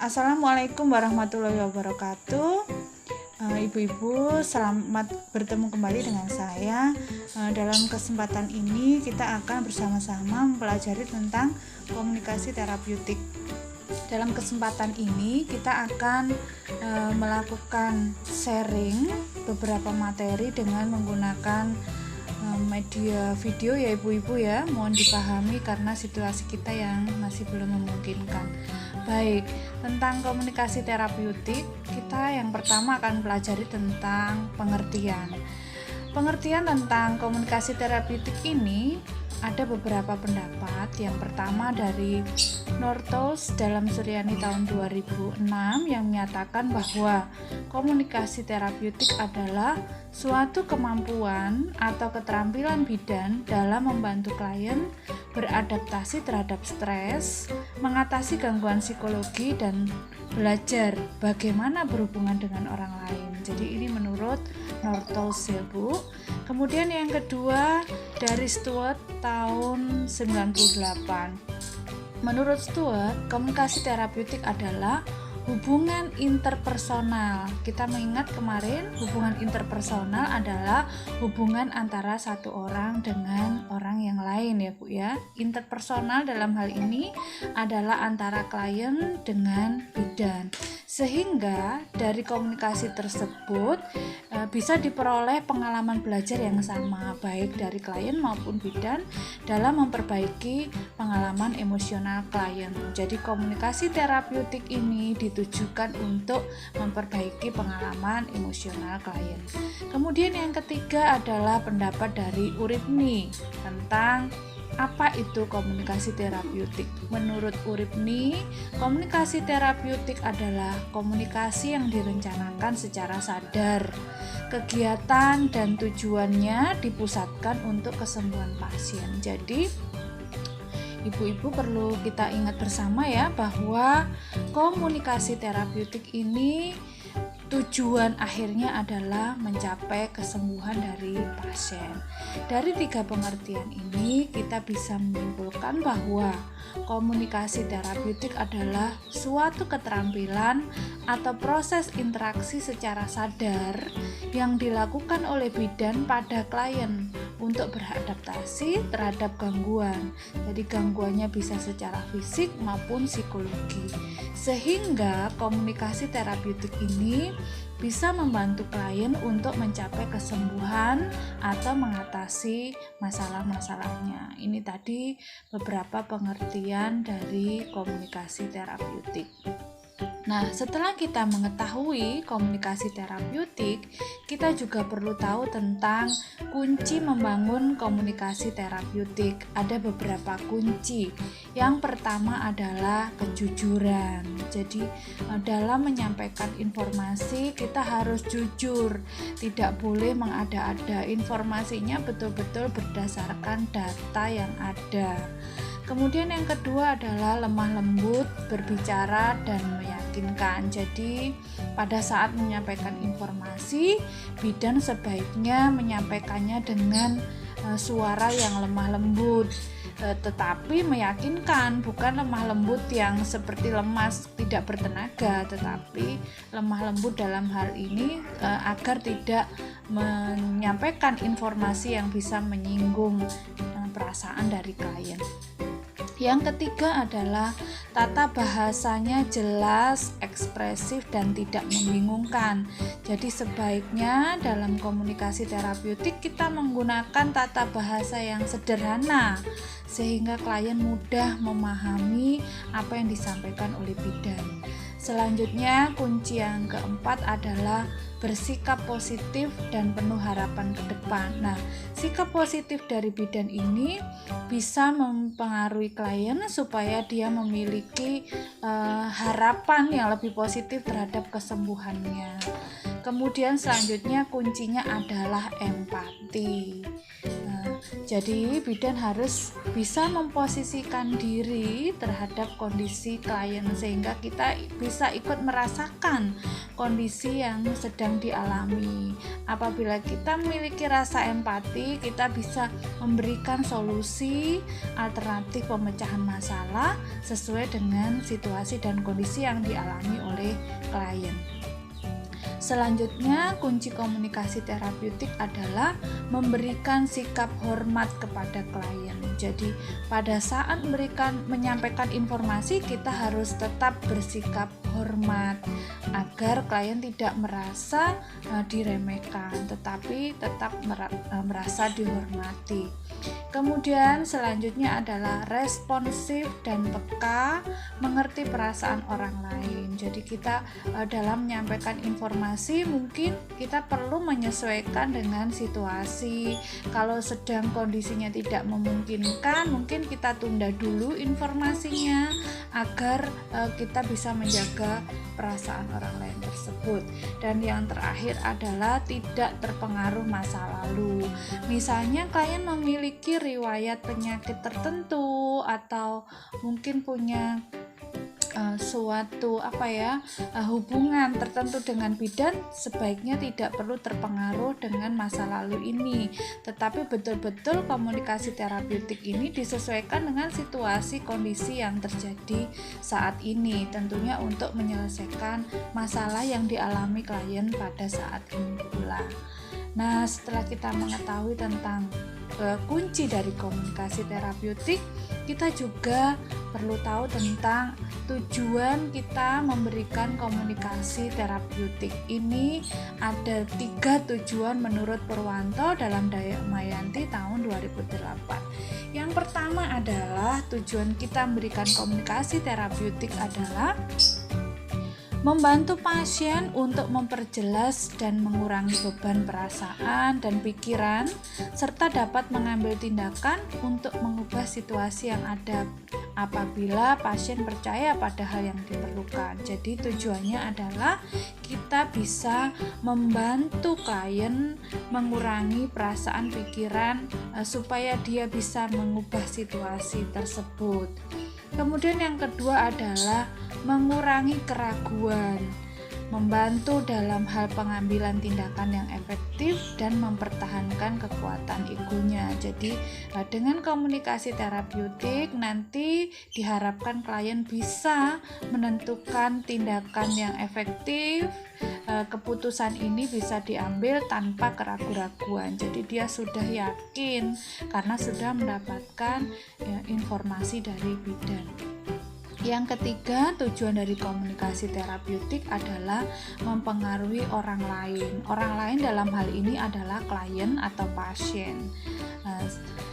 Assalamualaikum warahmatullahi wabarakatuh. Ibu-ibu, selamat bertemu kembali dengan saya. Dalam kesempatan ini kita akan bersama-sama mempelajari tentang komunikasi terapeutik. Dalam kesempatan ini kita akan melakukan sharing beberapa materi dengan menggunakan media video ya ibu-ibu ya. Mohon dipahami karena situasi kita yang masih belum memungkinkan. Baik, tentang komunikasi terapeutik, kita yang pertama akan pelajari tentang pengertian. Pengertian tentang komunikasi terapeutik ini ada beberapa pendapat. Yang pertama dari Northouse dalam Suryani tahun 2006 yang menyatakan bahwa komunikasi terapeutik adalah suatu kemampuan atau keterampilan bidan dalam membantu klien beradaptasi terhadap stres, mengatasi gangguan psikologi, dan belajar bagaimana berhubungan dengan orang lain. Jadi ini menurut Northouse ya Bu. Kemudian yang kedua dari Stewart tahun 98. Menurut Stewart, komunikasi terapeutik adalah hubungan interpersonal. Kita mengingat kemarin hubungan interpersonal adalah hubungan antara satu orang dengan orang yang lain ya Bu ya. Interpersonal dalam hal ini adalah antara klien dengan bidan. Sehingga dari komunikasi tersebut bisa diperoleh pengalaman belajar yang sama baik dari klien maupun bidan dalam memperbaiki pengalaman emosional klien. Jadi komunikasi terapeutik ini ditujukan untuk memperbaiki pengalaman emosional klien. Kemudian yang ketiga adalah pendapat dari Uripni tentang apa itu komunikasi terapeutik. Menurut Uripni, komunikasi terapeutik adalah komunikasi yang direncanakan secara sadar. Kegiatan dan tujuannya dipusatkan untuk kesembuhan pasien. Jadi, ibu-ibu perlu kita ingat bersama ya bahwa komunikasi terapeutik ini tujuan akhirnya adalah mencapai kesembuhan dari pasien. Dari tiga pengertian ini kita bisa menyimpulkan bahwa komunikasi terapeutik adalah suatu keterampilan atau proses interaksi secara sadar yang dilakukan oleh bidan pada klien untuk beradaptasi terhadap gangguan. Jadi gangguannya bisa secara fisik maupun psikologi. Sehingga komunikasi terapeutik ini bisa membantu klien untuk mencapai kesembuhan atau mengatasi masalah-masalahnya. Ini tadi beberapa pengertian dari komunikasi terapeutik. Nah, setelah kita mengetahui komunikasi terapeutik, kita juga perlu tahu tentang kunci membangun komunikasi terapeutik. Ada beberapa kunci. Yang pertama adalah kejujuran. Jadi, dalam menyampaikan informasi, kita harus jujur. Tidak boleh mengada-ada. Informasinya betul-betul berdasarkan data yang ada. Kemudian yang kedua adalah lemah lembut, berbicara dan meyakinkan. Jadi pada saat menyampaikan informasi, bidan sebaiknya menyampaikannya dengan suara yang lemah lembut, tetapi meyakinkan, bukan lemah lembut yang seperti lemas tidak bertenaga, tetapi lemah lembut dalam hal ini agar tidak menyampaikan informasi yang bisa menyinggung perasaan dari klien. Yang ketiga adalah tata bahasanya jelas, ekspresif, dan tidak membingungkan. Jadi sebaiknya dalam komunikasi terapeutik kita menggunakan tata bahasa yang sederhana sehingga klien mudah memahami apa yang disampaikan oleh bidan. Selanjutnya kunci yang keempat adalah bersikap positif dan penuh harapan ke depan. Nah, sikap positif dari bidan ini bisa mempengaruhi klien supaya dia memiliki harapan yang lebih positif terhadap kesembuhannya. Kemudian selanjutnya kuncinya adalah empati. Jadi bidan harus bisa memposisikan diri terhadap kondisi klien sehingga kita bisa ikut merasakan kondisi yang sedang dialami. Apabila kita memiliki rasa empati, kita bisa memberikan solusi alternatif pemecahan masalah sesuai dengan situasi dan kondisi yang dialami oleh klien. Selanjutnya, kunci komunikasi terapeutik adalah memberikan sikap hormat kepada klien. Jadi, pada saat menyampaikan informasi, kita harus tetap bersikap hormat agar klien tidak merasa diremehkan, tetapi tetap merasa dihormati. Kemudian selanjutnya adalah responsif dan peka, mengerti perasaan orang lain. Jadi kita dalam menyampaikan informasi mungkin kita perlu menyesuaikan dengan situasi. Kalau sedang kondisinya tidak memungkinkan, mungkin kita tunda dulu informasinya agar kita bisa menjaga perasaan orang lain tersebut. Dan yang terakhir adalah tidak terpengaruh masa lalu. Misalnya klien memiliki riwayat penyakit tertentu atau mungkin punya suatu hubungan tertentu dengan bidan, sebaiknya tidak perlu terpengaruh dengan masa lalu ini, tetapi betul-betul komunikasi terapeutik ini disesuaikan dengan situasi kondisi yang terjadi saat ini, tentunya untuk menyelesaikan masalah yang dialami klien pada saat ini pula. Nah, setelah kita mengetahui tentang kunci dari komunikasi terapeutik, kita juga perlu tahu tentang tujuan kita memberikan komunikasi terapeutik. Ini ada 3 tujuan menurut Purwanto dalam Damayanti tahun 2008. Yang pertama adalah tujuan kita memberikan komunikasi terapeutik adalah membantu pasien untuk memperjelas dan mengurangi beban perasaan dan pikiran, serta dapat mengambil tindakan untuk mengubah situasi yang ada apabila pasien percaya pada hal yang diperlukan. Jadi tujuannya adalah kita bisa membantu klien mengurangi perasaan pikiran supaya dia bisa mengubah situasi tersebut. Kemudian yang kedua adalah mengurangi keraguan, membantu dalam hal pengambilan tindakan yang efektif dan mempertahankan kekuatan egonya. Jadi dengan komunikasi terapeutik nanti diharapkan klien bisa menentukan tindakan yang efektif. Keputusan ini bisa diambil tanpa keraguan-raguan. Jadi dia sudah yakin karena sudah mendapatkan informasi dari bidan. Yang ketiga, tujuan dari komunikasi terapeutik adalah mempengaruhi orang lain. Orang lain dalam hal ini adalah klien atau pasien.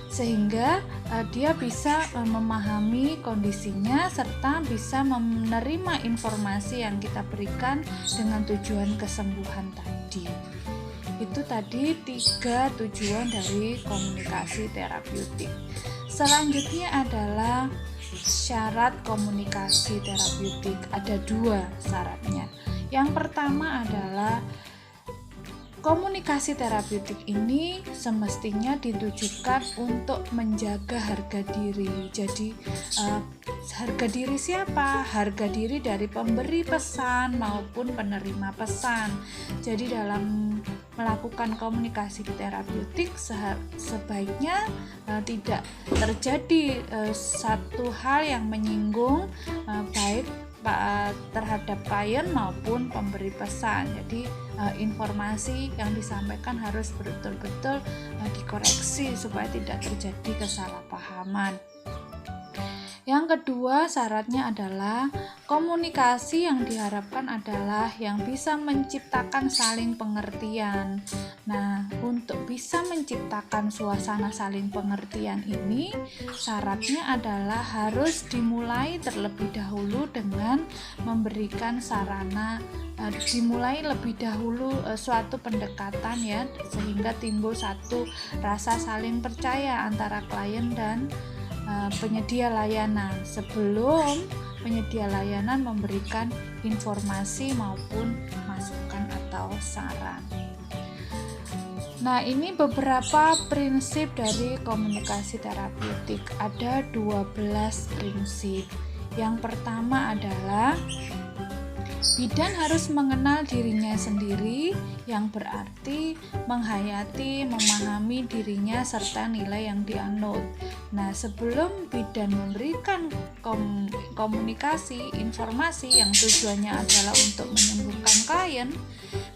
Sehingga dia bisa memahami kondisinya serta bisa menerima informasi yang kita berikan dengan tujuan kesembuhan tadi. Itu tadi 3 tujuan dari komunikasi terapeutik. Selanjutnya adalah syarat komunikasi terapeutik. Ada 2 syaratnya. Yang pertama adalah komunikasi terapeutik ini semestinya ditujukan untuk menjaga harga diri. Jadi harga diri siapa? Harga diri dari pemberi pesan maupun penerima pesan. Jadi dalam melakukan komunikasi terapeutik sebaiknya tidak terjadi satu hal yang menyinggung baik terhadap klien maupun pemberi pesan. Jadi informasi yang disampaikan harus betul-betul dikoreksi supaya tidak terjadi kesalahpahaman. Yang kedua syaratnya adalah komunikasi yang diharapkan adalah yang bisa menciptakan saling pengertian. Nah, untuk bisa menciptakan suasana saling pengertian ini, syaratnya adalah harus dimulai terlebih dahulu dengan memberikan sarana, dimulai lebih dahulu suatu pendekatan ya, sehingga timbul satu rasa saling percaya antara klien dan penyedia layanan sebelum penyedia layanan memberikan informasi maupun masukan atau saran. Nah, ini beberapa prinsip dari komunikasi terapeutik. Ada 12 prinsip. Yang pertama adalah bidan harus mengenal dirinya sendiri, yang berarti menghayati, memahami dirinya serta nilai yang dianut. Nah, sebelum bidan memberikan komunikasi, informasi yang tujuannya adalah untuk menyembuhkan klien,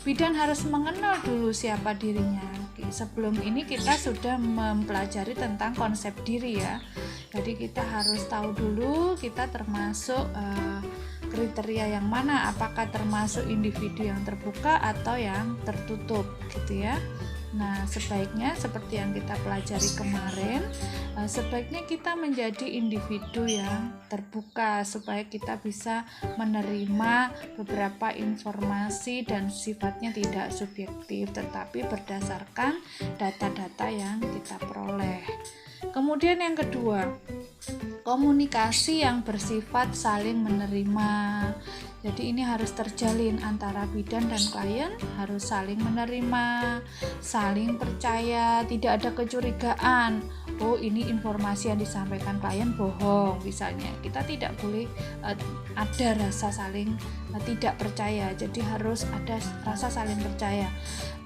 bidan harus mengenal dulu siapa dirinya. Sebelum ini kita sudah mempelajari tentang konsep diri ya. Jadi kita harus tahu dulu kita termasuk kriteria yang mana, apakah termasuk individu yang terbuka atau yang tertutup gitu ya. Nah, sebaiknya seperti yang kita pelajari kemarin, sebaiknya kita menjadi individu yang terbuka supaya kita bisa menerima beberapa informasi dan sifatnya tidak subjektif tetapi berdasarkan data-data yang kita peroleh. Kemudian yang kedua, komunikasi yang bersifat saling menerima. Jadi ini harus terjalin antara bidan dan klien, harus saling menerima, saling percaya, tidak ada kecurigaan. Oh, ini informasi yang disampaikan klien bohong misalnya. Kita tidak boleh ada rasa saling tidak percaya. Jadi harus ada rasa saling percaya.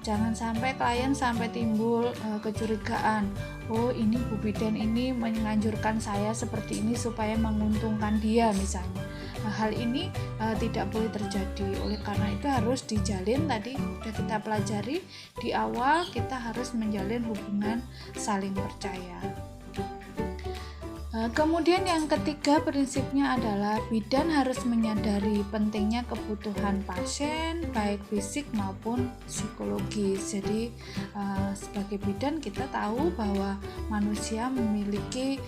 Jangan sampai klien sampai timbul kecurigaan. Oh, ini Bu Bidan ini menganjurkan saya seperti ini supaya menguntungkan dia misalnya. Hal ini tidak boleh terjadi. Oleh karena itu harus dijalin, tadi sudah kita pelajari di awal, kita harus menjalin hubungan saling percaya. Kemudian yang ketiga prinsipnya adalah bidan harus menyadari pentingnya kebutuhan pasien baik fisik maupun psikologis. Jadi sebagai bidan kita tahu bahwa manusia memiliki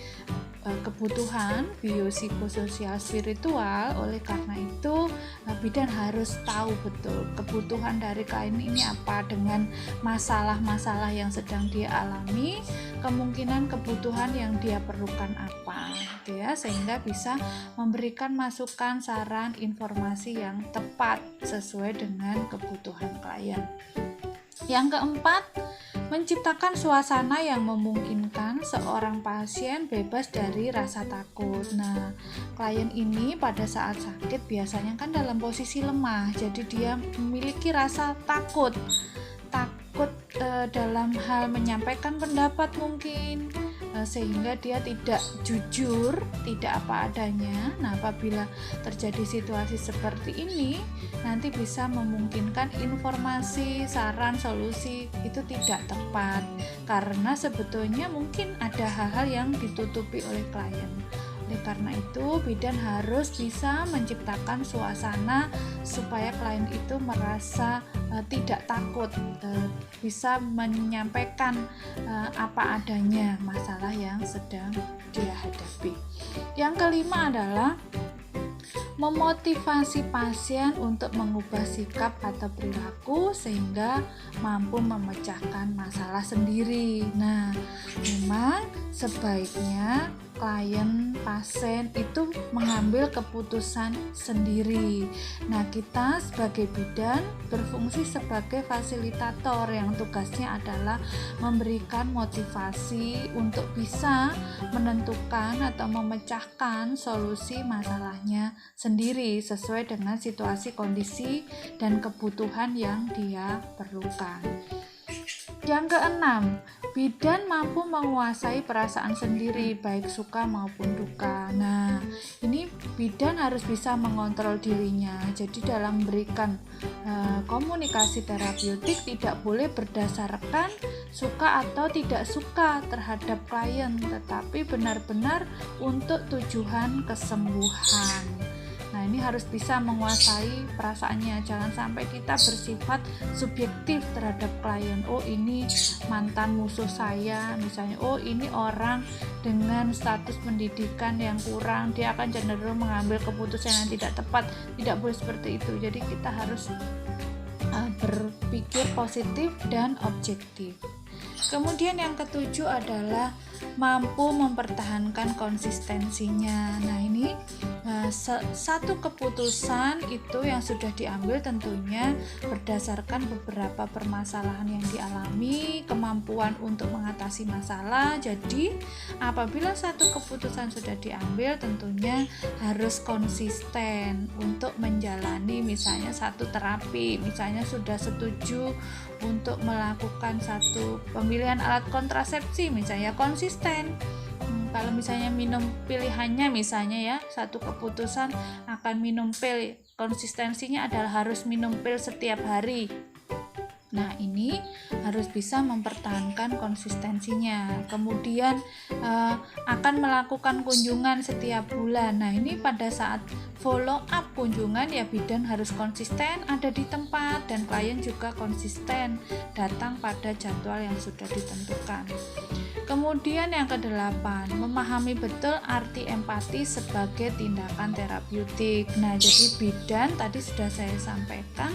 kebutuhan biopsikososial spiritual. Oleh karena itu bidan harus tahu betul kebutuhan dari klien ini apa, dengan masalah-masalah yang sedang dia alami, kemungkinan kebutuhan yang dia perlukan apa gitu ya, sehingga bisa memberikan masukan, saran, informasi yang tepat sesuai dengan kebutuhan klien. Yang keempat, menciptakan suasana yang memungkinkan seorang pasien bebas dari rasa takut. Nah, klien ini pada saat sakit biasanya kan dalam posisi lemah, jadi dia memiliki rasa takut dalam hal menyampaikan pendapat mungkin, sehingga dia tidak jujur, tidak apa adanya. Nah, apabila terjadi situasi seperti ini, nanti bisa memungkinkan informasi, saran, solusi itu tidak tepat karena sebetulnya mungkin ada hal-hal yang ditutupi oleh klien. Oleh karena itu, bidan harus bisa menciptakan suasana supaya klien itu merasa tidak takut, bisa menyampaikan apa adanya masalah yang sedang dia hadapi. Yang kelima adalah memotivasi pasien untuk mengubah sikap atau perilaku sehingga mampu memecahkan masalah sendiri. Nah, memang sebaiknya klien, pasien itu mengambil keputusan sendiri. Nah, kita sebagai bidan berfungsi sebagai fasilitator yang tugasnya adalah memberikan motivasi untuk bisa menentukan atau memecahkan solusi masalahnya sendiri sesuai dengan situasi, kondisi, dan kebutuhan yang dia perlukan. Yang keenam, bidan mampu menguasai perasaan sendiri baik suka maupun duka. Nah, ini bidan harus bisa mengontrol dirinya. Jadi dalam memberikan komunikasi terapeutik tidak boleh berdasarkan suka atau tidak suka terhadap klien, tetapi benar-benar untuk tujuan kesembuhan. Nah, ini harus bisa menguasai perasaannya. Jangan sampai kita bersifat subjektif terhadap klien. Oh, ini mantan musuh saya misalnya. Oh, ini orang dengan status pendidikan yang kurang, dia akan cenderung mengambil keputusan yang tidak tepat. Tidak boleh seperti itu. Jadi kita harus berpikir positif dan objektif. Kemudian yang ketujuh adalah mampu mempertahankan konsistensinya. Nah, ini satu keputusan itu yang sudah diambil tentunya berdasarkan beberapa permasalahan yang dialami, kemampuan untuk mengatasi masalah. Jadi, apabila satu keputusan sudah diambil tentunya harus konsisten untuk menjalani misalnya satu terapi, misalnya sudah setuju untuk melakukan satu pemilihan alat kontrasepsi, misalnya konsisten. Kalau misalnya minum pilihannya misalnya ya, satu keputusan akan minum pil, konsistensinya adalah harus minum pil setiap hari. Nah, ini harus bisa mempertahankan konsistensinya. Kemudian akan melakukan kunjungan setiap bulan. Nah, ini pada saat follow up kunjungan ya bidan harus konsisten ada di tempat dan klien juga konsisten datang pada jadwal yang sudah ditentukan. Kemudian yang kedelapan, memahami betul arti empati sebagai tindakan terapeutik. Nah, jadi bidan tadi sudah saya sampaikan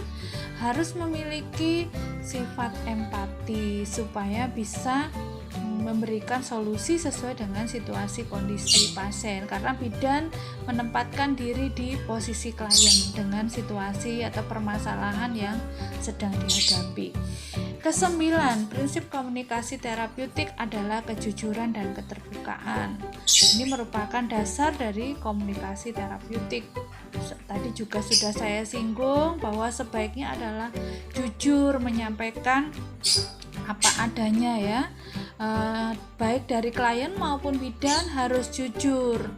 harus memiliki sifat empati supaya bisa memberikan solusi sesuai dengan situasi kondisi pasien, karena bidan menempatkan diri di posisi klien dengan situasi atau permasalahan yang sedang dihadapi. Kesembilan, prinsip komunikasi terapeutik adalah kejujuran dan keterbukaan. Ini merupakan dasar dari komunikasi terapeutik. Tadi juga sudah saya singgung bahwa sebaiknya adalah jujur menyampaikan apa adanya ya. Baik dari klien maupun bidan harus jujur.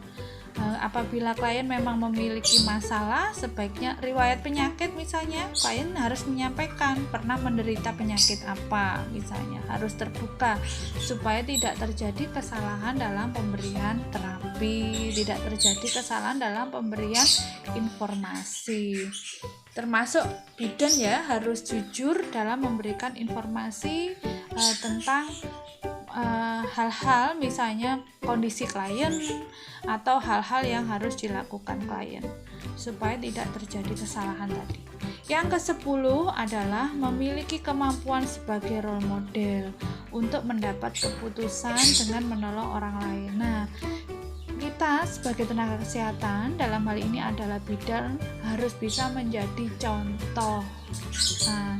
Apabila klien memang memiliki masalah, sebaiknya riwayat penyakit misalnya, klien harus menyampaikan pernah menderita penyakit apa, misalnya harus terbuka supaya tidak terjadi kesalahan dalam pemberian terapi, tidak terjadi kesalahan dalam pemberian informasi. Termasuk bidan ya harus jujur dalam memberikan informasi tentang hal-hal misalnya kondisi klien atau hal-hal yang harus dilakukan klien supaya tidak terjadi kesalahan tadi. Yang ke-10 adalah memiliki kemampuan sebagai role model untuk mendapat keputusan dengan menolong orang lain. Nah, kita sebagai tenaga kesehatan dalam hal ini adalah bidan harus bisa menjadi contoh. Nah,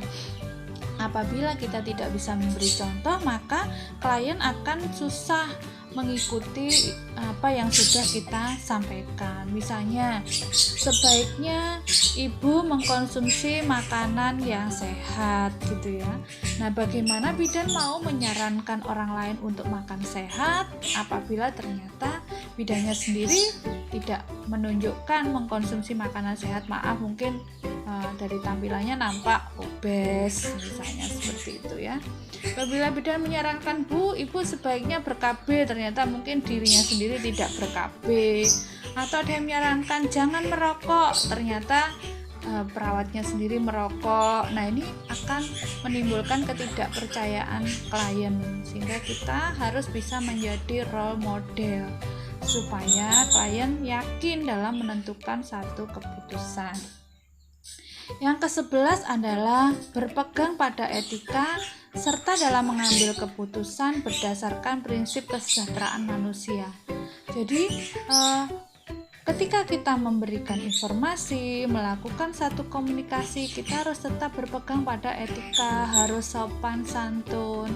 apabila kita tidak bisa memberi contoh, maka klien akan susah mengikuti apa yang sudah kita sampaikan. Misalnya, sebaiknya ibu mengkonsumsi makanan yang sehat gitu ya. Nah, bagaimana bidan mau menyarankan orang lain untuk makan sehat apabila ternyata bidannya sendiri tidak menunjukkan mengkonsumsi makanan sehat? Maaf, mungkin dari tampilannya nampak obes misalnya seperti itu ya. Apabila bidan menyarankan ibu sebaiknya ber-KB, ternyata mungkin dirinya sendiri tidak ber-KB, atau ada yang menyarankan jangan merokok, ternyata perawatnya sendiri merokok. Nah, ini akan menimbulkan ketidakpercayaan klien, sehingga kita harus bisa menjadi role model supaya klien yakin dalam menentukan satu keputusan. Yang ke-11 adalah berpegang pada etika serta dalam mengambil keputusan berdasarkan prinsip kesejahteraan manusia. Jadi, ketika kita memberikan informasi, melakukan satu komunikasi, kita harus tetap berpegang pada etika, harus sopan santun,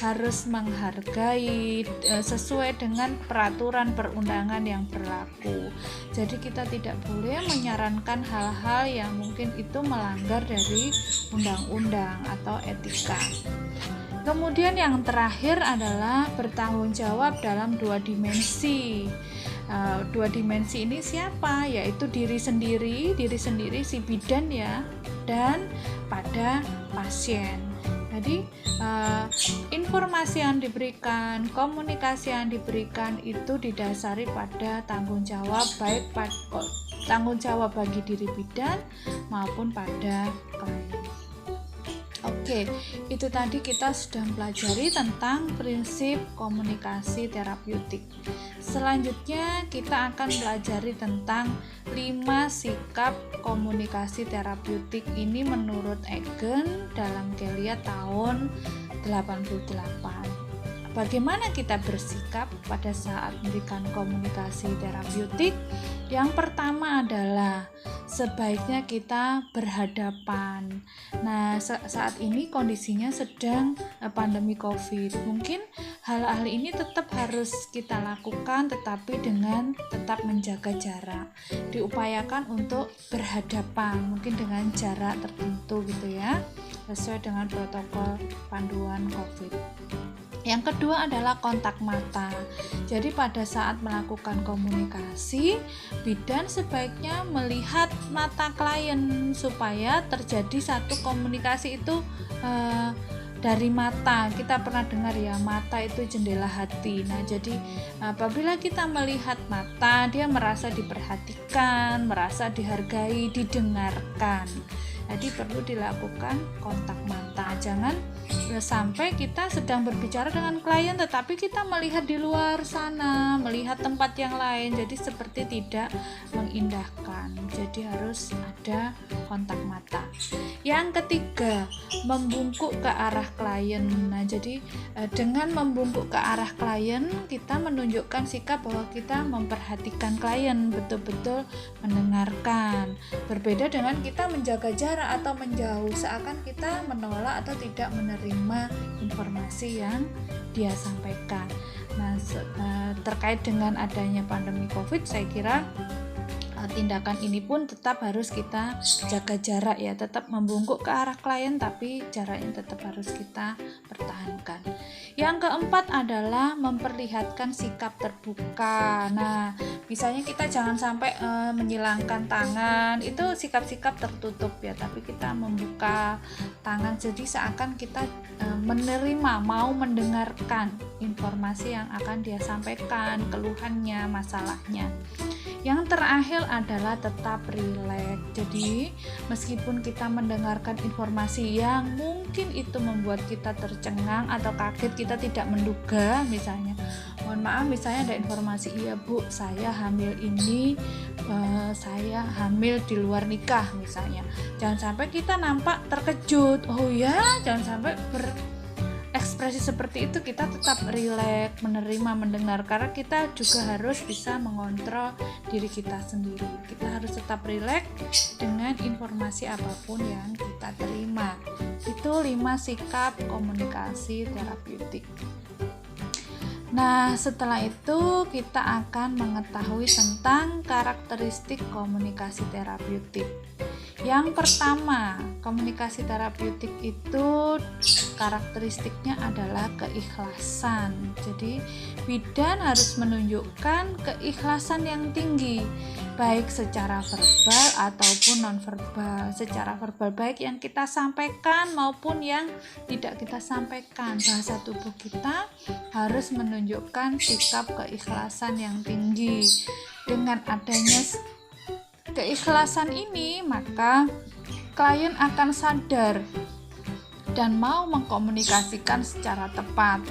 harus menghargai sesuai dengan peraturan perundangan yang berlaku. Jadi kita tidak boleh menyarankan hal-hal yang mungkin itu melanggar dari undang-undang atau etika. Kemudian yang terakhir adalah bertanggung jawab dalam dua dimensi. Dua dimensi ini siapa? Yaitu diri sendiri si bidan ya, dan pada pasien. Jadi informasi yang diberikan, komunikasi yang diberikan itu didasari pada tanggung jawab, baik tanggung jawab bagi diri bidan maupun pada klien. Oke, itu tadi kita sudah mempelajari tentang prinsip komunikasi terapeutik. Selanjutnya kita akan pelajari tentang 5 sikap komunikasi terapeutik ini menurut Egen dalam Gilead tahun 88. bagaimana kita bersikap pada saat memberikan komunikasi terapeutik? Yang pertama adalah sebaiknya kita berhadapan. Nah, saat ini kondisinya sedang pandemi COVID. Mungkin hal-hal ini tetap harus kita lakukan, tetapi dengan tetap menjaga jarak. Diupayakan untuk berhadapan, mungkin dengan jarak tertentu gitu ya, sesuai dengan protokol panduan COVID. Yang kedua adalah kontak mata. Jadi pada saat melakukan komunikasi, bidan sebaiknya melihat mata klien supaya terjadi satu komunikasi itu dari mata. Kita pernah dengar ya, mata itu jendela hati. Nah, jadi apabila kita melihat mata, dia merasa diperhatikan, merasa dihargai, didengarkan. Jadi perlu dilakukan kontak mata. Jangan sampai kita sedang berbicara dengan klien tetapi kita melihat di luar sana, melihat tempat yang lain. Jadi seperti tidak mengindahkan. Jadi harus ada kontak mata. Yang ketiga, membungkuk ke arah klien. Nah, jadi dengan membungkuk ke arah klien, kita menunjukkan sikap bahwa kita memperhatikan klien, betul-betul mendengarkan. Berbeda dengan kita menjaga jarak atau menjauh, seakan kita menolak atau tidak menerima informasi yang dia sampaikan. Nah, terkait dengan adanya pandemi COVID, saya kira tindakan ini pun tetap harus kita jaga jarak ya, tetap membungkuk ke arah klien tapi jaraknya tetap harus kita pertahankan. Yang keempat adalah memperlihatkan sikap terbuka. Nah, misalnya kita jangan sampai menyilangkan tangan, itu sikap-sikap tertutup ya, tapi kita membuka tangan jadi seakan kita menerima, mau mendengarkan informasi yang akan dia sampaikan, keluhannya, masalahnya. Yang terakhir adalah tetap rileks. Jadi meskipun kita mendengarkan informasi yang mungkin itu membuat kita tercengang atau kaget, kita tidak menduga, misalnya mohon maaf, misalnya ada informasi, iya Bu, saya hamil ini, saya hamil di luar nikah misalnya. Jangan sampai kita nampak terkejut, oh ya, jangan sampai ekspresi seperti itu. Kita tetap rileks, menerima, mendengar, karena kita juga harus bisa mengontrol diri kita sendiri. Kita harus tetap rileks dengan informasi apapun yang kita terima. Itu 5 sikap komunikasi terapeutik. Nah, setelah itu kita akan mengetahui tentang karakteristik komunikasi terapeutik. Yang pertama, komunikasi terapeutik itu karakteristiknya adalah keikhlasan. Jadi, bidan harus menunjukkan keikhlasan yang tinggi, baik secara verbal ataupun non-verbal. Secara verbal baik yang kita sampaikan maupun yang tidak kita sampaikan. Bahasa tubuh kita harus menunjukkan sikap keikhlasan yang tinggi. Dengan adanya keikhlasan ini, maka klien akan sadar dan mau mengkomunikasikan secara tepat.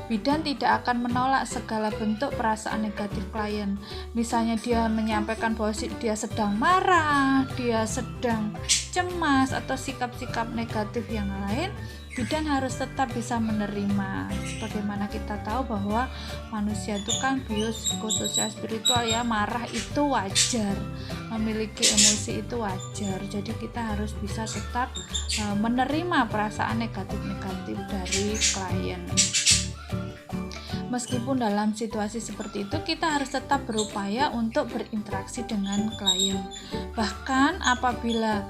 Bidan tidak akan menolak segala bentuk perasaan negatif klien. Misalnya dia menyampaikan bahwa dia sedang marah, dia sedang cemas, atau sikap-sikap negatif yang lain, bidan harus tetap bisa menerima. Bagaimana kita tahu bahwa manusia itu kan biopsikososial spiritual ya, marah itu wajar, memiliki emosi itu wajar. Jadi kita harus bisa tetap menerima perasaan negatif-negatif dari klien. Meskipun dalam situasi seperti itu, kita harus tetap berupaya untuk berinteraksi dengan klien. Bahkan apabila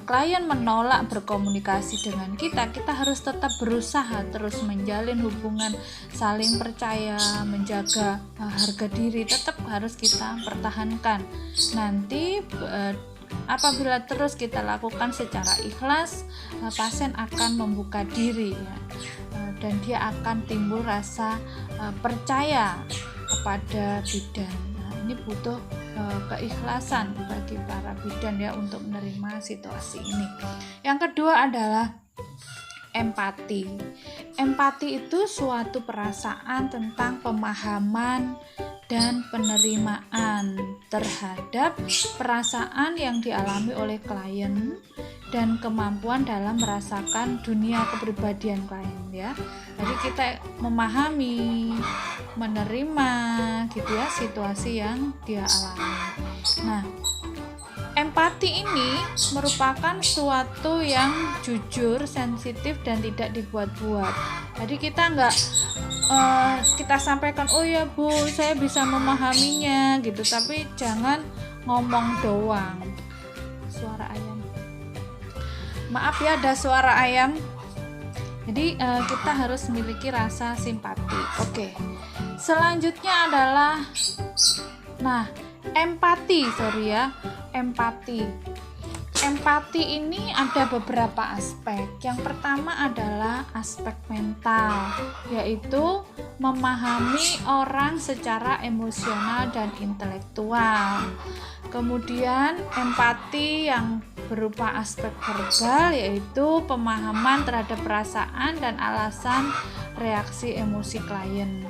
klien menolak berkomunikasi dengan kita, kita harus tetap berusaha terus menjalin hubungan saling percaya, menjaga harga diri, tetap harus kita pertahankan. Nanti apabila terus kita lakukan secara ikhlas, pasien akan membuka diri ya, dan dia akan timbul rasa percaya kepada bidan. Nah, ini butuh keikhlasan bagi para bidan ya untuk menerima situasi ini. Yang kedua adalah empati. Empati itu suatu perasaan tentang pemahaman dan penerimaan. terhadap perasaan yang dialami oleh klien dan kemampuan dalam merasakan dunia kepribadian klien ya. Jadi kita memahami, menerima gitu ya situasi yang dia alami. Nah, empati ini merupakan suatu yang jujur, sensitif, dan tidak dibuat-buat. Jadi kita nggak kita sampaikan, oh ya Bu, saya bisa memahaminya gitu, tapi jangan ngomong doang. Suara ayam. Maaf ya, ada suara ayam. Jadi kita harus memiliki rasa simpati. Oke. Selanjutnya adalah empati. Empati ini ada beberapa aspek. Yang pertama adalah aspek mental, yaitu memahami orang secara emosional dan intelektual. Kemudian empati yang berupa aspek verbal, yaitu pemahaman terhadap perasaan dan alasan reaksi emosi klien.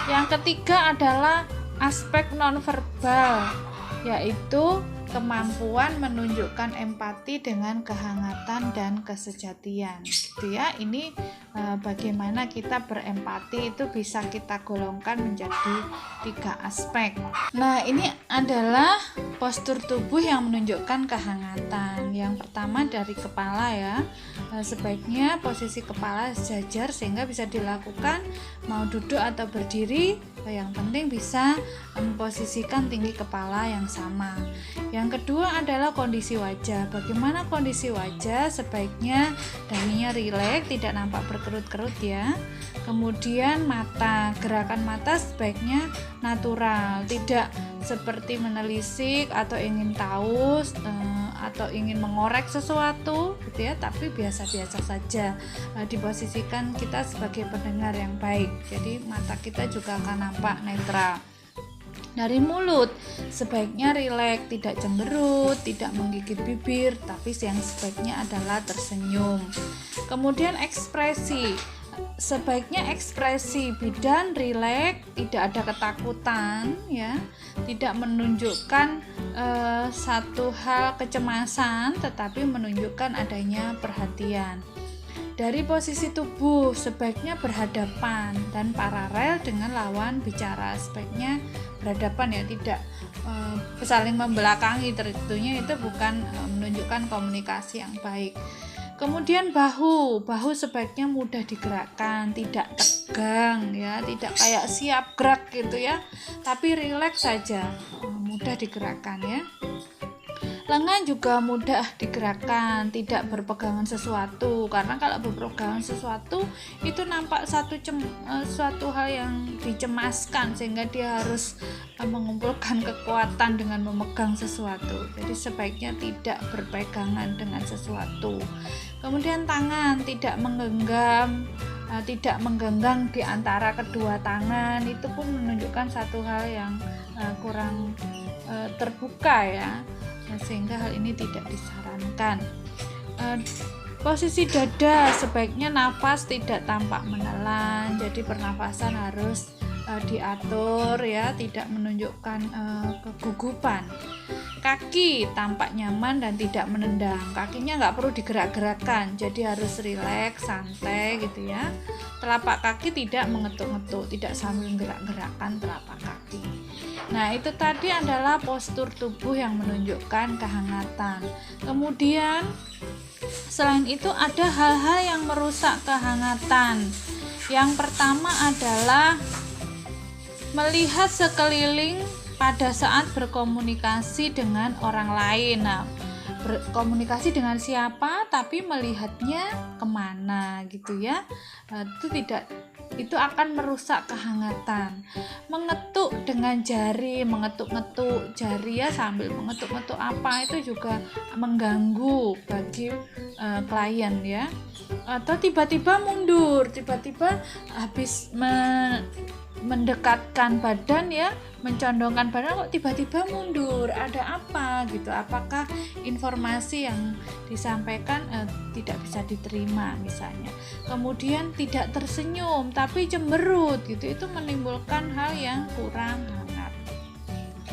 Yang ketiga adalah aspek nonverbal, yaitu kemampuan menunjukkan empati dengan kehangatan dan kesejatian gitu ya. Ini bagaimana kita berempati itu bisa kita golongkan menjadi 3 aspek. Nah, ini adalah postur tubuh yang menunjukkan kehangatan. Yang pertama dari kepala ya. Sebaiknya posisi kepala sejajar sehingga bisa dilakukan mau duduk atau berdiri. Yang penting bisa memposisikan tinggi kepala yang sama. Yang kedua adalah kondisi wajah. Bagaimana kondisi wajah? Sebaiknya dahinya rileks, tidak nampak berkerut-kerut ya. Kemudian mata, gerakan mata sebaiknya natural, tidak seperti menelisik atau ingin tahu atau ingin mengorek sesuatu gitu ya, tapi biasa-biasa saja. Diposisikan kita sebagai pendengar yang baik, jadi mata kita juga akan nampak netral. Dari mulut, sebaiknya rileks, tidak cemberut, tidak menggigit bibir, tapi yang sebaiknya adalah tersenyum. Kemudian ekspresi, sebaiknya ekspresi bidan, rileks, tidak ada ketakutan ya, tidak menunjukkan satu hal kecemasan, tetapi menunjukkan adanya perhatian. Dari posisi tubuh sebaiknya berhadapan dan paralel dengan lawan bicara, sebaiknya berhadapan ya, tidak saling membelakangi, tentunya itu bukan menunjukkan komunikasi yang baik. Kemudian bahu sebaiknya mudah digerakkan, tidak tegang ya, tidak kayak siap gerak gitu ya, tapi rileks saja, mudah digerakkan ya. Lengan juga mudah digerakkan, tidak berpegangan sesuatu, karena kalau berpegangan sesuatu itu nampak suatu hal yang dicemaskan sehingga dia harus mengumpulkan kekuatan dengan memegang sesuatu. Jadi sebaiknya tidak berpegangan dengan sesuatu. Kemudian tangan tidak menggenggam, tidak menggenggam di antara kedua tangan, itu pun menunjukkan satu hal yang kurang terbuka ya. Sehingga hal ini tidak disarankan. Posisi dada sebaiknya nafas tidak tampak menelan, jadi pernafasan harus diatur ya, tidak menunjukkan kegugupan. Kaki tampak nyaman dan tidak menendang, kakinya nggak perlu digerak-gerakkan, jadi harus rileks, santai gitu ya. Telapak kaki tidak mengetuk-ngetuk, tidak sambil gerak-gerakkan telapak kaki. Nah, itu tadi adalah postur tubuh yang menunjukkan kehangatan. Kemudian selain itu ada hal-hal yang merusak kehangatan. Yang pertama adalah melihat sekeliling pada saat berkomunikasi dengan orang lain. Nah, berkomunikasi dengan siapa tapi melihatnya kemana gitu ya, itu akan merusak kehangatan. Mengetuk dengan jari, mengetuk-ngetuk jari ya, sambil mengetuk-ngetuk apa, itu juga mengganggu bagi klien ya. Atau tiba-tiba mundur, tiba-tiba habis mendekatkan badan ya, mencondongkan badan kok tiba-tiba mundur, ada apa gitu, apakah informasi yang disampaikan tidak bisa diterima misalnya. Kemudian tidak tersenyum tapi cemberut gitu, itu menimbulkan hal yang kurang hangat.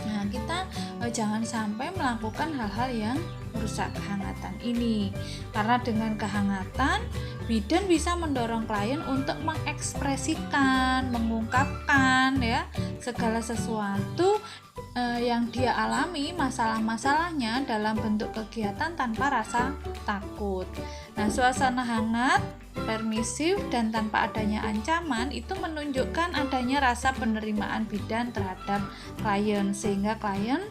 Nah, kita jangan sampai melakukan hal-hal yang merusak kehangatan ini. Karena dengan kehangatan, bidan bisa mendorong klien untuk mengekspresikan, mengungkapkan ya segala sesuatu yang dia alami, masalah-masalahnya dalam bentuk kegiatan tanpa rasa takut. Nah, suasana hangat, permisif, dan tanpa adanya ancaman itu menunjukkan adanya rasa penerimaan bidan terhadap klien, sehingga klien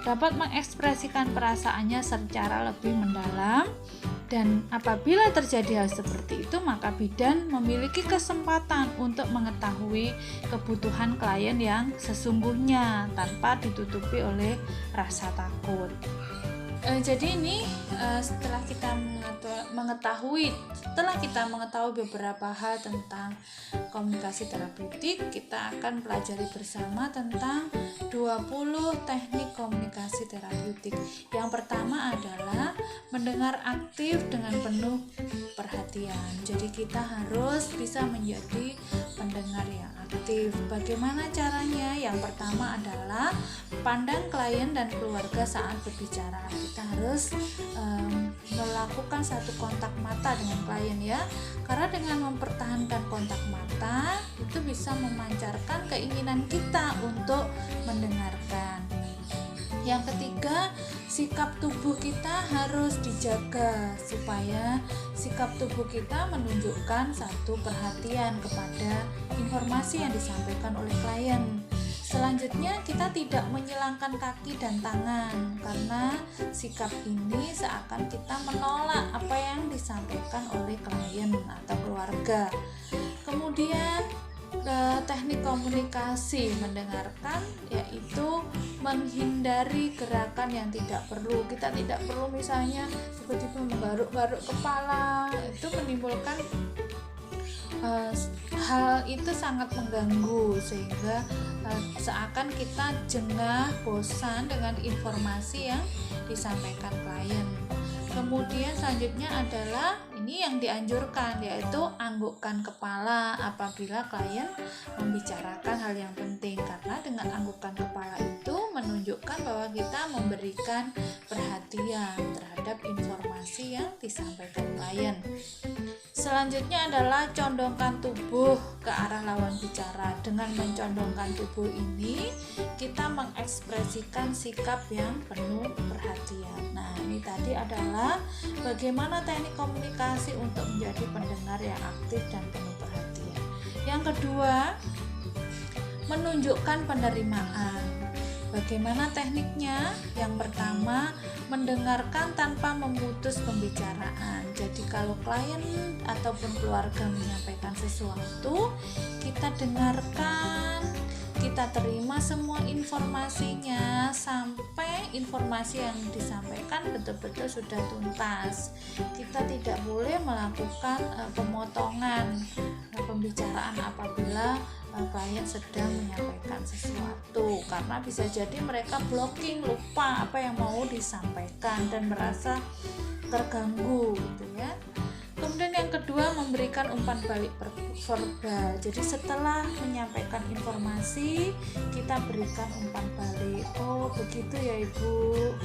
dapat mengekspresikan perasaannya secara lebih mendalam. Dan apabila terjadi hal seperti itu, maka bidan memiliki kesempatan untuk mengetahui kebutuhan klien yang sesungguhnya tanpa ditutupi oleh rasa takut. Jadi ini setelah kita mengetahui beberapa hal tentang komunikasi terapeutik, kita akan pelajari bersama tentang 20 teknik komunikasi terapeutik. Yang pertama adalah mendengar aktif dengan penuh perhatian. Jadi kita harus bisa menjadi pendengar yang aktif. Bagaimana caranya? Yang pertama adalah pandang klien dan keluarga saat berbicara. Kita harus melakukan satu kontak mata dengan klien ya, karena dengan mempertahankan kontak mata itu bisa memancarkan keinginan kita untuk mendengarkan. Yang ketiga, sikap tubuh kita harus dijaga supaya sikap tubuh kita menunjukkan satu perhatian kepada informasi yang disampaikan oleh klien. Selanjutnya, kita tidak menyilangkan kaki dan tangan karena sikap ini seakan kita menolak apa yang disampaikan oleh klien atau keluarga. Kemudian teknik komunikasi mendengarkan yaitu menghindari gerakan yang tidak perlu. Kita tidak perlu misalnya tiba-tiba menggaruk-garuk kepala, itu menimbulkan hal itu sangat mengganggu sehingga seakan kita jengah, bosan dengan informasi yang disampaikan klien. Kemudian selanjutnya adalah ini yang dianjurkan, yaitu anggukkan kepala apabila klien membicarakan hal yang penting, karena dengan anggukkan kepala itu menunjukkan bahwa kita memberikan perhatian terhadap informasi yang disampaikan klien. Selanjutnya adalah condongkan tubuh ke arah lawan bicara. Dengan mencondongkan tubuh ini, kita mengekspresikan sikap yang penuh perhatian. Nah, ini tadi adalah bagaimana teknik komunikasi untuk menjadi pendengar yang aktif dan penuh perhatian. Yang kedua, menunjukkan penerimaan. Bagaimana tekniknya? Yang pertama, mendengarkan tanpa memutus pembicaraan. Jadi kalau klien ataupun keluarga menyampaikan sesuatu, kita dengarkan, kita terima semua informasinya sampai informasi yang disampaikan betul-betul sudah tuntas. Kita tidak boleh melakukan pemotongan pembicaraan apabila klien sedang menyampaikan sesuatu, karena bisa jadi mereka blocking, lupa apa yang mau disampaikan dan merasa terganggu gitu ya. Kemudian yang kedua, memberikan umpan balik verbal. Jadi setelah menyampaikan informasi, kita berikan umpan balik. Oh begitu ya Ibu,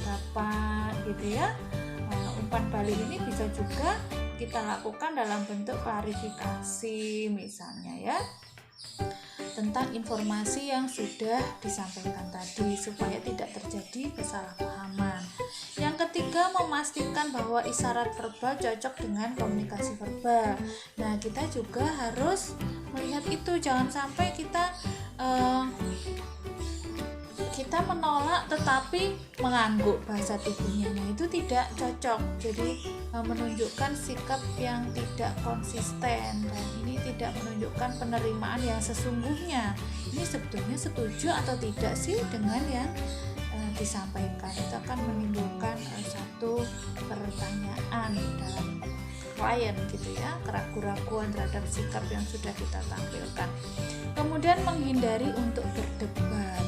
Bapak gitu ya. Umpan balik ini bisa juga kita lakukan dalam bentuk klarifikasi misalnya ya, tentang informasi yang sudah disampaikan tadi supaya tidak terjadi kesalahpahaman. Yang ketiga, memastikan bahwa isyarat verbal cocok dengan komunikasi verbal. Nah, kita juga harus melihat itu, jangan sampai kita menolak tetapi mengangguk bahasa tubuhnya. Nah, itu tidak cocok. Jadi menunjukkan sikap yang tidak konsisten, dan ini tidak menunjukkan penerimaan yang sesungguhnya. Ini sebetulnya setuju atau tidak sih dengan yang disampaikan. Itu akan menimbulkan satu pertanyaan dalam klien gitu ya, keraguan-keraguan terhadap sikap yang sudah kita tampilkan. Kemudian menghindari untuk berdebat.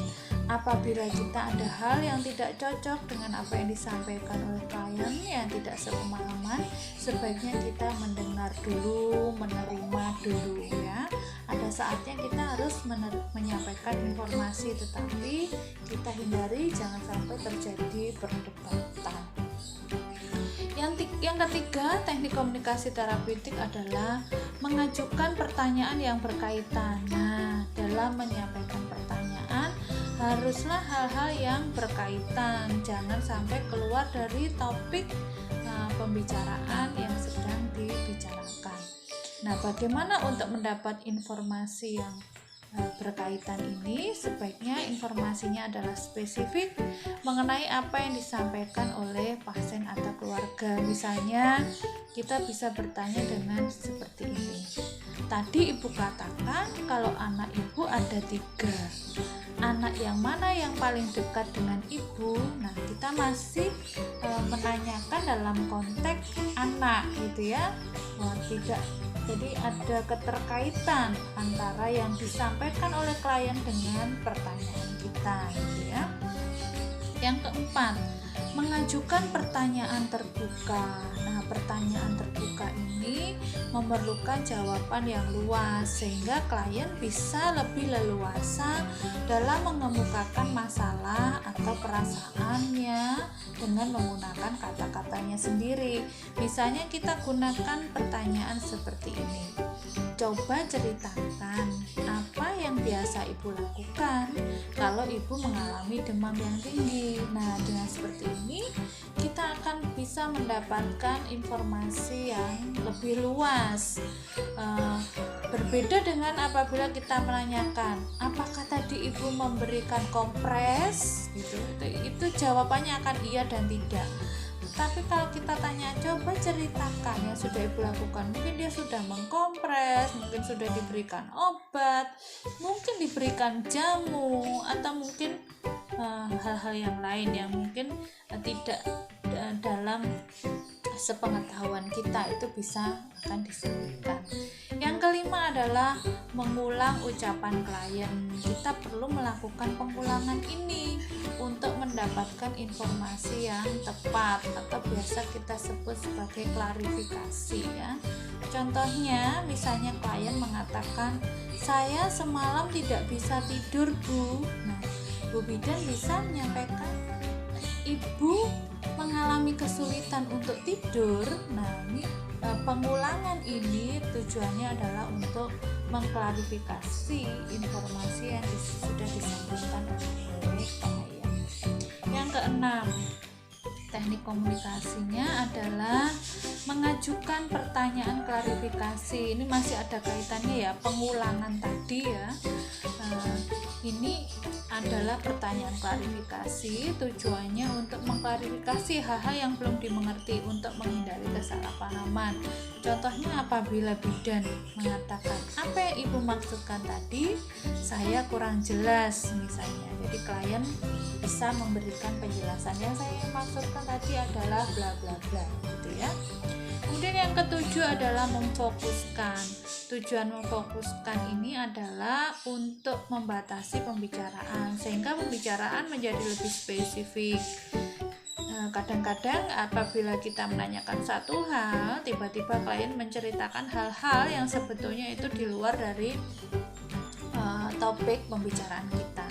Apabila kita ada hal yang tidak cocok dengan apa yang disampaikan oleh klien yang tidak sepemahaman, sebaiknya kita mendengar dulu, menerima dulu ya. Ada saatnya kita harus menyampaikan informasi, tetapi kita hindari jangan sampai terjadi perdebatan. Yang ketiga, teknik komunikasi terapeutik adalah mengajukan pertanyaan yang berkaitan. Nah, dalam menyampaikan pertanyaan haruslah hal-hal yang berkaitan, jangan sampai keluar dari topik pembicaraan yang sedang dibicarakan. Nah, bagaimana untuk mendapat informasi yang berkaitan ini? Sebaiknya informasinya adalah spesifik mengenai apa yang disampaikan oleh pasien atau keluarga. Misalnya kita bisa bertanya dengan seperti ini. Tadi ibu katakan kalau anak ibu ada 3. Anak yang mana yang paling dekat dengan ibu? Nah, kita masih menanyakan dalam konteks anak gitu ya. Tidak. Jadi ada keterkaitan antara yang disampaikan oleh klien dengan pertanyaan kita gitu ya. Yang keempat, mengajukan pertanyaan terbuka. Nah, pertanyaan terbuka ini memerlukan jawaban yang luas sehingga klien bisa lebih leluasa dalam mengemukakan masalah atau perasaannya dengan menggunakan kata-katanya sendiri. Misalnya kita gunakan pertanyaan seperti ini. Coba ceritakan apa yang biasa ibu lakukan kalau ibu mengalami demam yang tinggi. Nah, dengan seperti ini kita akan bisa mendapatkan informasi yang lebih luas. Berbeda dengan apabila kita menanyakan apakah tadi ibu memberikan kompres gitu, itu jawabannya akan iya dan tidak. Tapi kalau kita tanya, coba ceritakan yang sudah ibu lakukan, mungkin dia sudah mengkompres, mungkin sudah diberikan obat, mungkin diberikan jamu, atau mungkin hal-hal yang lain yang mungkin tidak dalam sepengetahuan kita, itu bisa akan disebutkan. Yang kelima adalah mengulang ucapan klien. Kita perlu melakukan pengulangan ini untuk mendapatkan informasi yang tepat atau biasa kita sebut sebagai klarifikasi ya. Contohnya, misalnya klien mengatakan, saya semalam tidak bisa tidur Bu. Nah, Bu Bidan bisa menyampaikan, ibu mengalami kesulitan untuk tidur. Nah, ini pengulangan ini tujuannya adalah untuk mengklarifikasi informasi yang sudah disampaikan oleh klien. Yang keenam, teknik komunikasinya adalah mengajukan pertanyaan klarifikasi. Ini masih ada kaitannya ya, pengulangan tadi ya. Ini adalah pertanyaan klarifikasi, tujuannya untuk mengklarifikasi hal-hal yang belum dimengerti untuk menghindari kesalahpahaman. Contohnya apabila bidan mengatakan, apa yang ibu maksudkan tadi? Saya kurang jelas misalnya. Jadi klien bisa memberikan penjelasan, yang saya maksudkan tadi adalah bla bla bla gitu ya. Kemudian yang ketujuh adalah memfokuskan. Tujuan memfokuskan ini adalah untuk membatasi pembicaraan sehingga pembicaraan menjadi lebih spesifik. Kadang-kadang apabila kita menanyakan satu hal, tiba-tiba klien menceritakan hal-hal yang sebetulnya itu di luar dari topik pembicaraan kita.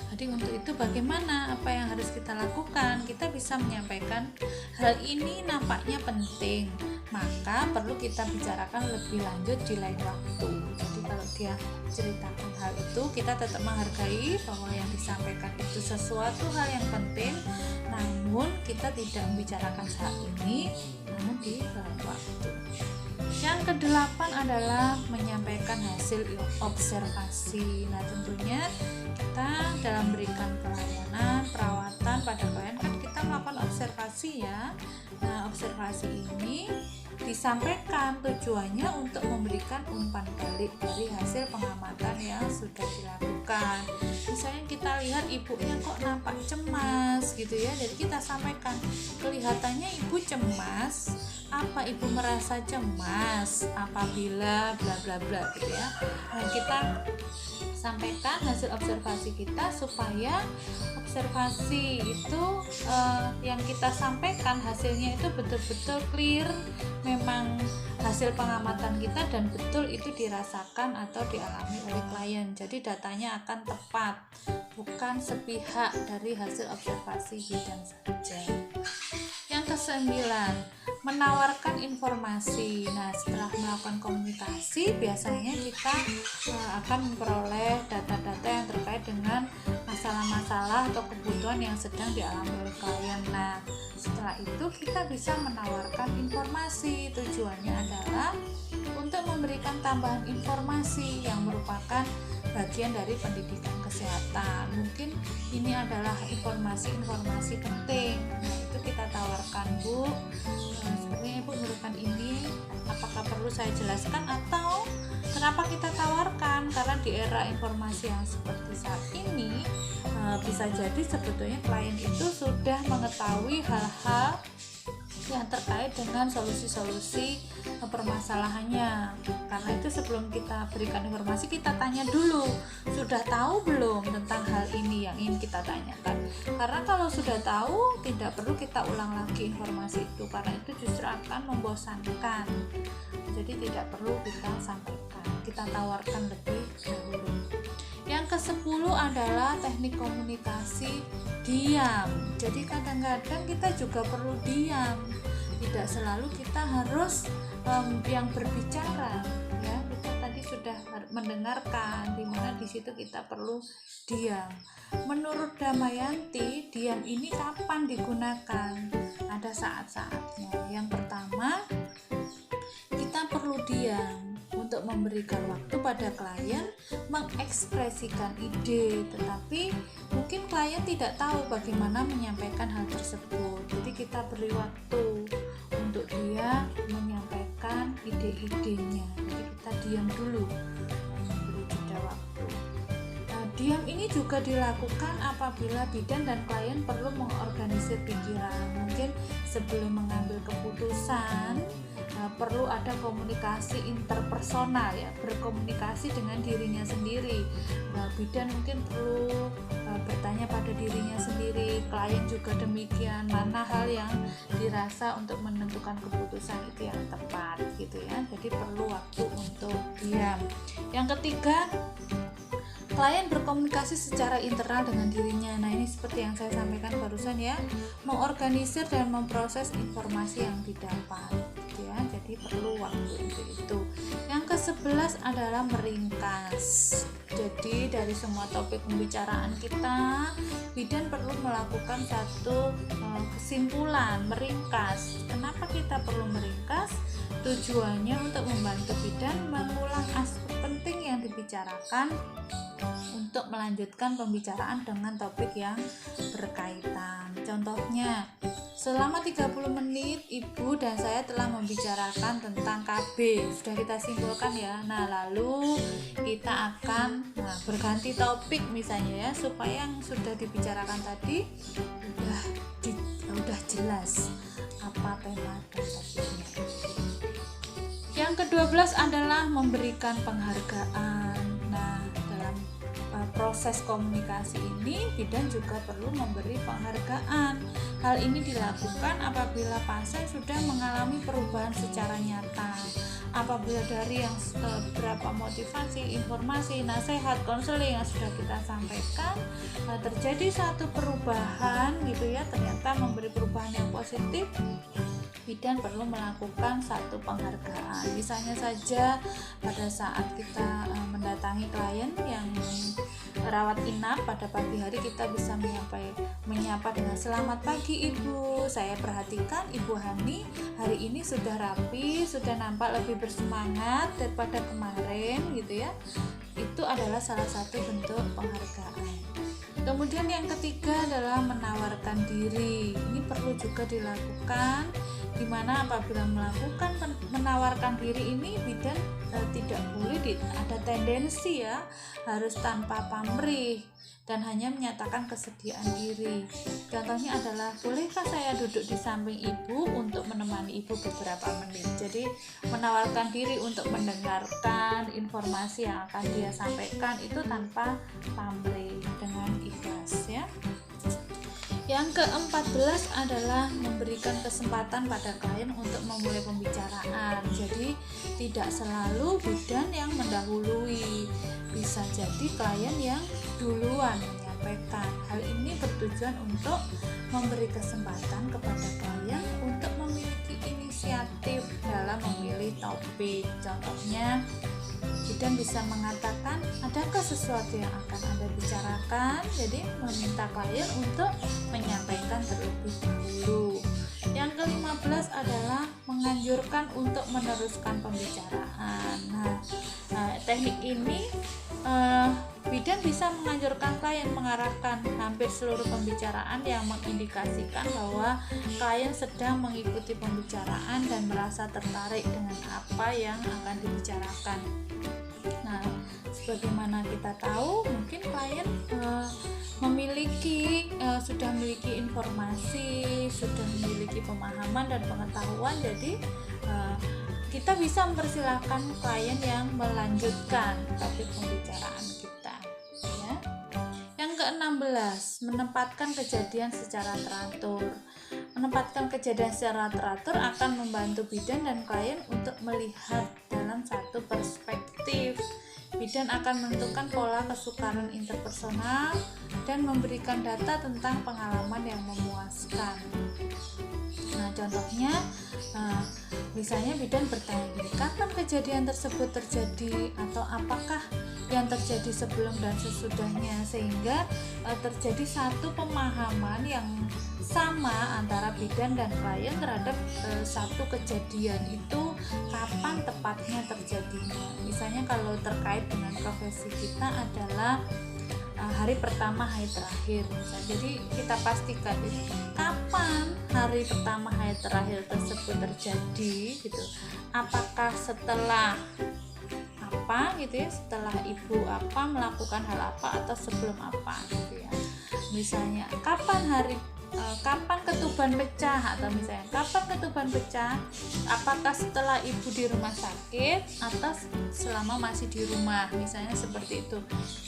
Jadi untuk itu bagaimana, apa yang harus kita lakukan? Kita bisa menyampaikan hal ini nampaknya penting, maka perlu kita bicarakan lebih lanjut di lain waktu. Jadi kalau dia ceritakan hal itu, kita tetap menghargai bahwa yang disampaikan itu sesuatu hal yang penting, namun kita tidak membicarakan saat ini, namun di lain waktu. Yang kedelapan adalah menyampaikan hasil observasi. Nah, tentunya kita dalam berikan pelayanan, perawatan pada klien kan kita melakukan observasi ya. Nah, observasi ini disampaikan tujuannya untuk memberikan umpan balik dari hasil pengamatan yang sudah dilakukan. Misalnya kita lihat ibunya kok nampak cemas, cemas gitu ya. Jadi kita sampaikan, kelihatannya ibu cemas, apa ibu merasa cemas apabila bla bla bla gitu ya. Nah, kita sampaikan hasil observasi kita supaya observasi itu yang kita sampaikan hasilnya itu betul-betul clear, memang hasil pengamatan kita dan betul itu dirasakan atau dialami oleh klien. Jadi datanya akan tepat, bukan sepihak dari hasil observasi bidan saja. Yang kesembilan, menawarkan informasi. Nah, setelah melakukan komunikasi, biasanya kita akan memperoleh data-data yang terkait dengan masalah-masalah atau kebutuhan yang sedang dialami oleh klien. Nah, setelah itu kita bisa menawarkan informasi. Tujuannya adalah untuk memberikan tambahan informasi yang merupakan bagian dari pendidikan kesehatan. Mungkin ini adalah informasi-informasi penting. Nah, itu kita tawarkan, Bu. Sebenarnya Ibu memerlukan ini, apakah perlu saya jelaskan atau kenapa kita tawarkan? Karena di era informasi yang seperti saat ini, bisa jadi sebetulnya klien itu sudah mengetahui hal-hal yang terkait dengan solusi-solusi permasalahannya. Karena itu sebelum kita berikan informasi, kita tanya dulu, sudah tahu belum tentang hal ini yang ingin kita tanyakan. Karena kalau sudah tahu, tidak perlu kita ulang lagi informasi itu, karena itu justru akan membosankan. Jadi tidak perlu kita sampaikan, kita tawarkan lebih dahulu. Yang ke-10 adalah teknik komunikasi diam. Jadi kadang-kadang kita juga perlu diam. Tidak selalu kita harus yang berbicara, ya. Kita tadi sudah mendengarkan, di mana di situ kita perlu diam. Menurut Damayanti, diam ini kapan digunakan? Ada saat-saatnya. Yang pertama, kita perlu diam untuk memberikan waktu pada klien mengekspresikan ide, tetapi mungkin klien tidak tahu bagaimana menyampaikan hal tersebut. Jadi kita beri waktu untuk dia menyampaikan ide-idenya. Jadi kita diam dulu, beri jeda waktu. Nah, diam ini juga dilakukan apabila bidan dan klien perlu mengorganisir pikiran. Mungkin sebelum mengambil keputusan, perlu ada komunikasi interpersonal, ya, berkomunikasi dengan dirinya sendiri. Bidan mungkin perlu bertanya pada dirinya sendiri, klien juga demikian, mana hal yang dirasa untuk menentukan keputusan itu yang tepat gitu ya. Jadi perlu waktu untuk diam. Yang ketiga, klien berkomunikasi secara internal dengan dirinya. Nah, ini seperti yang saya sampaikan barusan ya, mengorganisir dan memproses informasi yang didapat gitu ya. Jadi perlu waktu untuk itu. Yang ke-11 adalah meringkas. Jadi dari semua topik pembicaraan kita, bidan perlu melakukan satu kesimpulan, meringkas. Kenapa kita perlu meringkas? Tujuannya untuk membantu bidan mengulang aspek penting yang dibicarakan untuk melanjutkan pembicaraan dengan topik yang berkaitan. Contohnya, selama 30 menit Ibu dan saya telah membicarakan tentang KB, sudah kita simpulkan ya. Nah, lalu kita akan berganti topik misalnya ya, supaya yang sudah dibicarakan tadi udah jelas apa tema dan topiknya. Yang ke-12 adalah memberikan penghargaan. Nah, dalam proses komunikasi ini, bidan juga perlu memberi penghargaan. Hal ini dilakukan apabila pasien sudah mengalami perubahan secara nyata. Apabila dari yang beberapa motivasi, informasi, nasihat, konseling yang sudah kita sampaikan, terjadi satu perubahan gitu ya, ternyata memberi perubahan yang positif, bidan perlu melakukan satu penghargaan. Misalnya saja pada saat kita mendatangi klien yang rawat inap pada pagi hari, kita bisa menyapa dengan selamat pagi Ibu, saya perhatikan Ibu Hani hari ini sudah rapi, sudah nampak lebih bersemangat daripada kemarin gitu ya. Itu adalah salah satu bentuk penghargaan. Kemudian yang ketiga adalah menawarkan diri. Ini perlu juga dilakukan dimana apabila menawarkan diri ini bidan tidak boleh ada tendensi ya harus tanpa pamrih dan hanya menyatakan kesediaan diri. Contohnya adalah, bolehkah saya duduk di samping ibu untuk menemani ibu beberapa menit. Jadi menawarkan diri untuk mendengarkan informasi yang akan dia sampaikan itu tanpa pamrih, dengan ikhlas ya. Yang ke-14 adalah memberikan kesempatan pada klien untuk memulai pembicaraan. Jadi tidak selalu bidan yang mendahului, bisa jadi klien yang duluan menyampaikan. Hal ini bertujuan untuk memberi kesempatan kepada klien untuk memiliki inisiatif dalam memilih topik. Contohnya, bidan bisa mengatakan, adakah sesuatu yang akan Anda bicarakan? Jadi meminta klien untuk menyampaikan terlebih dahulu. Yang ke-15 adalah menganjurkan untuk meneruskan pembicaraan. Teknik ini bidan bisa menganjurkan klien mengarahkan hampir seluruh pembicaraan yang mengindikasikan bahwa klien sedang mengikuti pembicaraan dan merasa tertarik dengan apa yang akan dibicarakan. Nah, sebagaimana kita tahu, mungkin klien sudah memiliki informasi, sudah memiliki pemahaman dan pengetahuan, jadi kita bisa mempersilahkan klien yang melanjutkan topik pembicaraan kita ya. Yang ke-16, menempatkan kejadian secara teratur. Menempatkan kejadian secara teratur akan membantu bidan dan klien untuk melihat dalam satu perspektif. Bidan akan menentukan pola kesukaran interpersonal dan memberikan data tentang pengalaman yang memuaskan. Nah, contohnya misalnya bidan bertanya gini, kapan kejadian tersebut terjadi atau apakah yang terjadi sebelum dan sesudahnya, sehingga terjadi satu pemahaman yang sama antara bidan dan klien terhadap satu kejadian itu kapan tepatnya terjadinya. Misalnya kalau terkait dengan profesi kita adalah hari pertama hari terakhir misalnya. Jadi kita pastikan kapan hari pertama hari terakhir tersebut terjadi gitu. Apakah setelah apa gitu ya, setelah ibu apa melakukan hal apa atau sebelum apa gitu ya. Misalnya kapan ketuban pecah, atau misalnya kapan ketuban pecah, apakah setelah ibu di rumah sakit atau selama masih di rumah, misalnya seperti itu.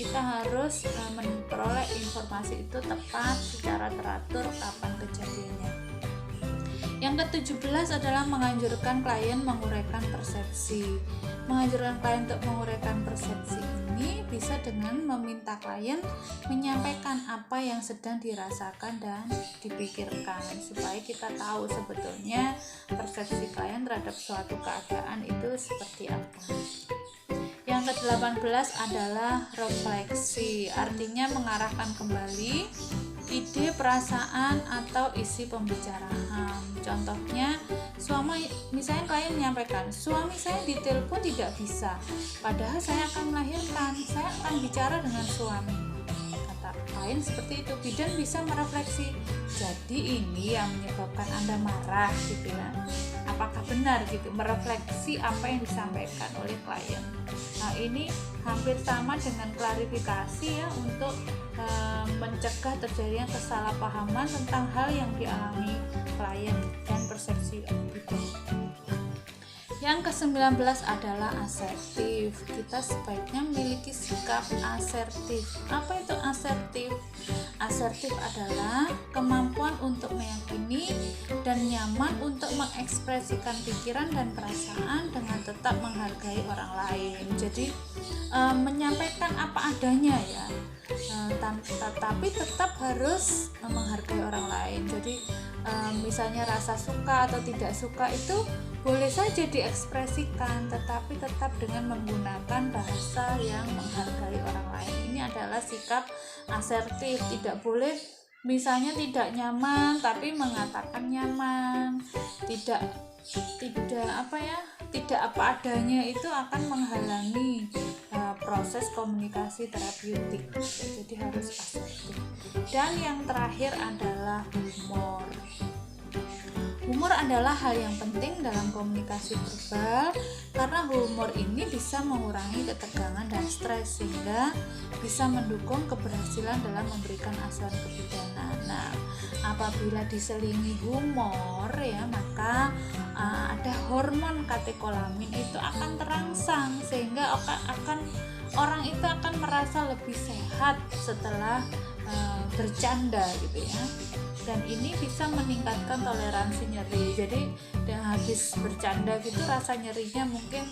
Kita harus memperoleh informasi itu tepat secara teratur kapan kejadiannya. Yang ke-17 adalah menganjurkan klien menguraikan persepsi. Menganjurkan klien untuk menguraikan persepsi ini bisa dengan meminta klien menyampaikan apa yang sedang dirasakan dan dipikirkan, supaya kita tahu sebetulnya persepsi klien terhadap suatu keadaan itu seperti apa. Yang ke-18 adalah refleksi, artinya mengarahkan kembali ide, perasaan, atau isi pembicaraan. Contohnya, misalnya klien menyampaikan, suami saya ditelepon tidak bisa, padahal saya akan melahirkan, saya akan bicara dengan suami. Kata klien seperti itu, bidan bisa merefleksi, jadi ini yang menyebabkan Anda marah gitu ya. Apakah benar gitu, merefleksi apa yang disampaikan oleh klien. Nah, ini hampir sama dengan klarifikasi ya, untuk mencegah terjadinya kesalahpahaman tentang hal yang dialami klien dan persepsi bidan. Yang ke-19 adalah asertif. Kita sebaiknya memiliki sikap asertif. Apa itu asertif? Asertif adalah kemampuan untuk meyakini dan nyaman untuk mengekspresikan pikiran dan perasaan dengan tetap menghargai orang lain. Jadi menyampaikan apa adanya ya, tapi tetap harus menghargai orang lain. Jadi misalnya rasa suka atau tidak suka itu boleh saja diekspresikan, tetapi tetap dengan menggunakan bahasa yang menghargai orang lain. Ini adalah sikap asertif. Tidak boleh misalnya tidak nyaman tapi mengatakan nyaman, tidak apa adanya, itu akan menghalangi proses komunikasi terapeutik. Jadi harus asertif. Dan yang terakhir adalah humor. Humor adalah hal yang penting dalam komunikasi verbal karena humor ini bisa mengurangi ketegangan dan stres sehingga bisa mendukung keberhasilan dalam memberikan asuhan kebijakan. Nah, apabila diselingi humor ya, maka ada hormon katekolamin itu akan terangsang sehingga orang itu akan merasa lebih sehat setelah bercanda gitu ya. Dan ini bisa meningkatkan toleransi nyeri. Jadi habis bercanda gitu rasa nyerinya mungkin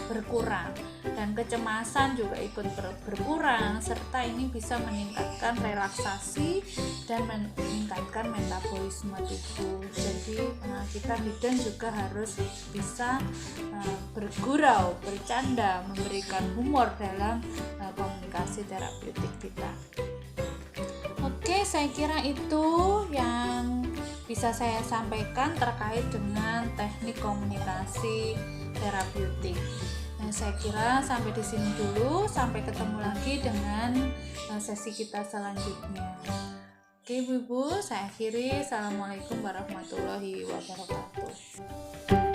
berkurang dan kecemasan juga ikut berkurang, serta ini bisa meningkatkan relaksasi dan meningkatkan metabolisme tubuh. Jadi kita bidan juga harus bisa bergurau, bercanda, memberikan humor dalam komunikasi terapeutik kita. Oke, saya kira itu yang bisa saya sampaikan terkait dengan teknik komunikasi terapeutik. Nah, saya kira sampai di sini dulu, sampai ketemu lagi dengan sesi kita selanjutnya. Oke, Ibu-ibu, saya akhiri. Assalamualaikum warahmatullahi wabarakatuh.